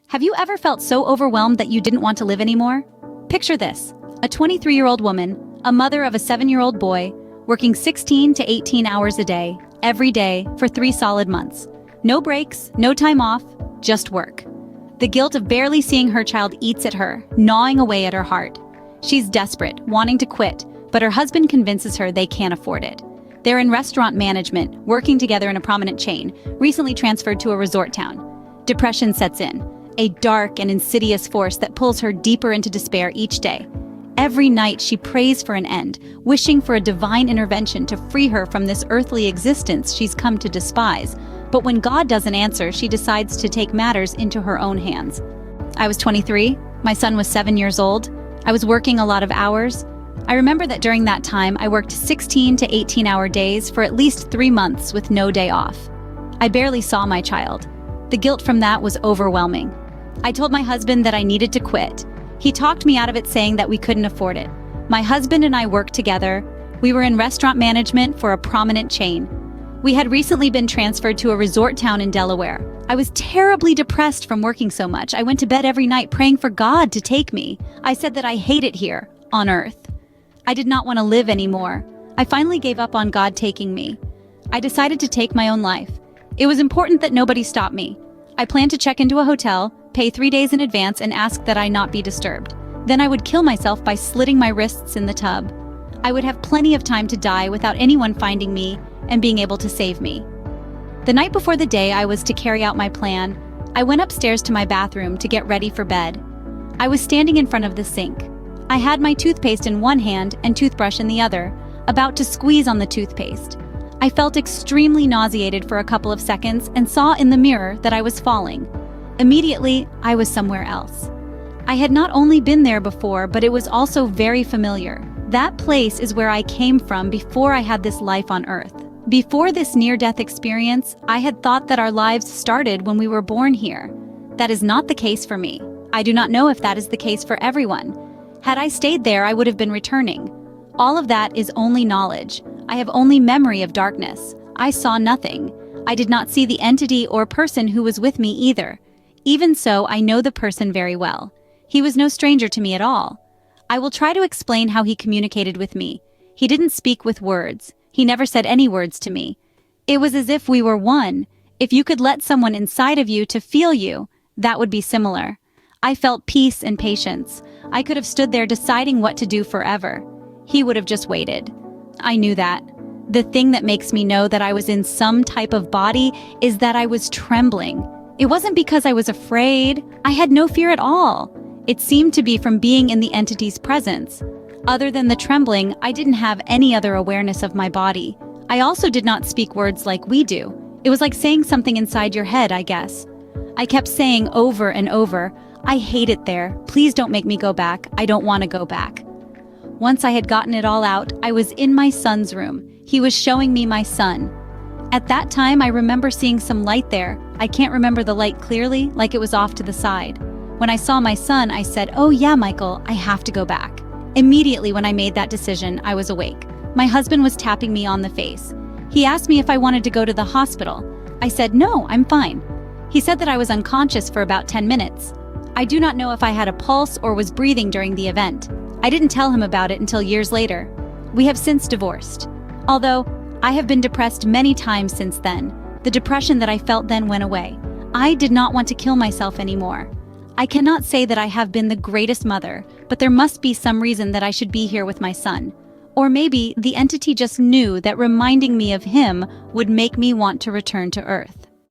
Have you ever felt so overwhelmed that you didn't want to live anymore? Picture this: a 23-year-old woman, a mother of a 7-year-old boy, working 16 to 18 hours a day, every day, for 3 solid months. No breaks, no time off, just work. The guilt of barely seeing her child eats at her, gnawing away at her heart. She's desperate, wanting to quit, but her husband convinces her they can't afford it. They're in restaurant management, working together in a prominent chain, recently transferred to a resort town. Depression sets in, a dark and insidious force that pulls her deeper into despair each day. Every night she prays for an end, wishing for a divine intervention to free her from this earthly existence she's come to despise. But when God doesn't answer, she decides to take matters into her own hands. I was 23, my son was 7 years old. I was working a lot of hours. I remember that during that time, I worked 16 to 18-hour days for at least 3 months with no day off. I barely saw my child. The guilt from that was overwhelming. I told my husband that I needed to quit. He talked me out of it, saying that we couldn't afford it. My husband and I worked together. We were in restaurant management for a prominent chain. We had recently been transferred to a resort town in Delaware. I was terribly depressed from working so much. I went to bed every night praying for God to take me. I said that I hate it here, on earth. I did not want to live anymore. I finally gave up on God taking me. I decided to take my own life. It was important that nobody stop me. I planned to check into a hotel, pay 3 days in advance, and ask that I not be disturbed. Then I would kill myself by slitting my wrists in the tub. I would have plenty of time to die without anyone finding me and being able to save me. The night before the day I was to carry out my plan, I went upstairs to my bathroom to get ready for bed. I was standing in front of the sink. I had my toothpaste in one hand and toothbrush in the other, about to squeeze on the toothpaste. I felt extremely nauseated for a couple of seconds and saw in the mirror that I was falling. Immediately, I was somewhere else. I had not only been there before, but it was also very familiar. That place is where I came from before I had this life on Earth. Before this near-death experience, I had thought that our lives started when we were born here. That is not the case for me. I do not know if that is the case for everyone. Had I stayed there, I would have been returning. All of that is only knowledge. I have only memory of darkness. I saw nothing. I did not see the entity or person who was with me either. Even so, I know the person very well. He was no stranger to me at all. I will try to explain how he communicated with me. He didn't speak with words. He never said any words to me. It was as if we were one. If you could let someone inside of you to feel you, that would be similar. I felt peace and patience. I could have stood there deciding what to do forever. He would have just waited. I knew that. The thing that makes me know that I was in some type of body is that I was trembling. It wasn't because I was afraid. I had no fear at all. It seemed to be from being in the entity's presence. Other than the trembling, I didn't have any other awareness of my body. I also did not speak words like we do. It was like saying something inside your head, I guess. I kept saying over and over, "I hate it there. Please don't make me go back. I don't want to go back." Once I had gotten it all out, I was in my son's room. He was showing me my son. At that time, I remember seeing some light there. I can't remember the light clearly, like it was off to the side. When I saw my son, I said, "Oh yeah, Michael, I have to go back." Immediately when I made that decision, I was awake. My husband was tapping me on the face. He asked me if I wanted to go to the hospital. I said, "No, I'm fine." He said that I was unconscious for about 10 minutes. I do not know if I had a pulse or was breathing during the event. I didn't tell him about it until years later. We have since divorced. Although, I have been depressed many times since then. The depression that I felt then went away. I did not want to kill myself anymore. I cannot say that I have been the greatest mother, but there must be some reason that I should be here with my son. Or maybe the entity just knew that reminding me of him would make me want to return to Earth.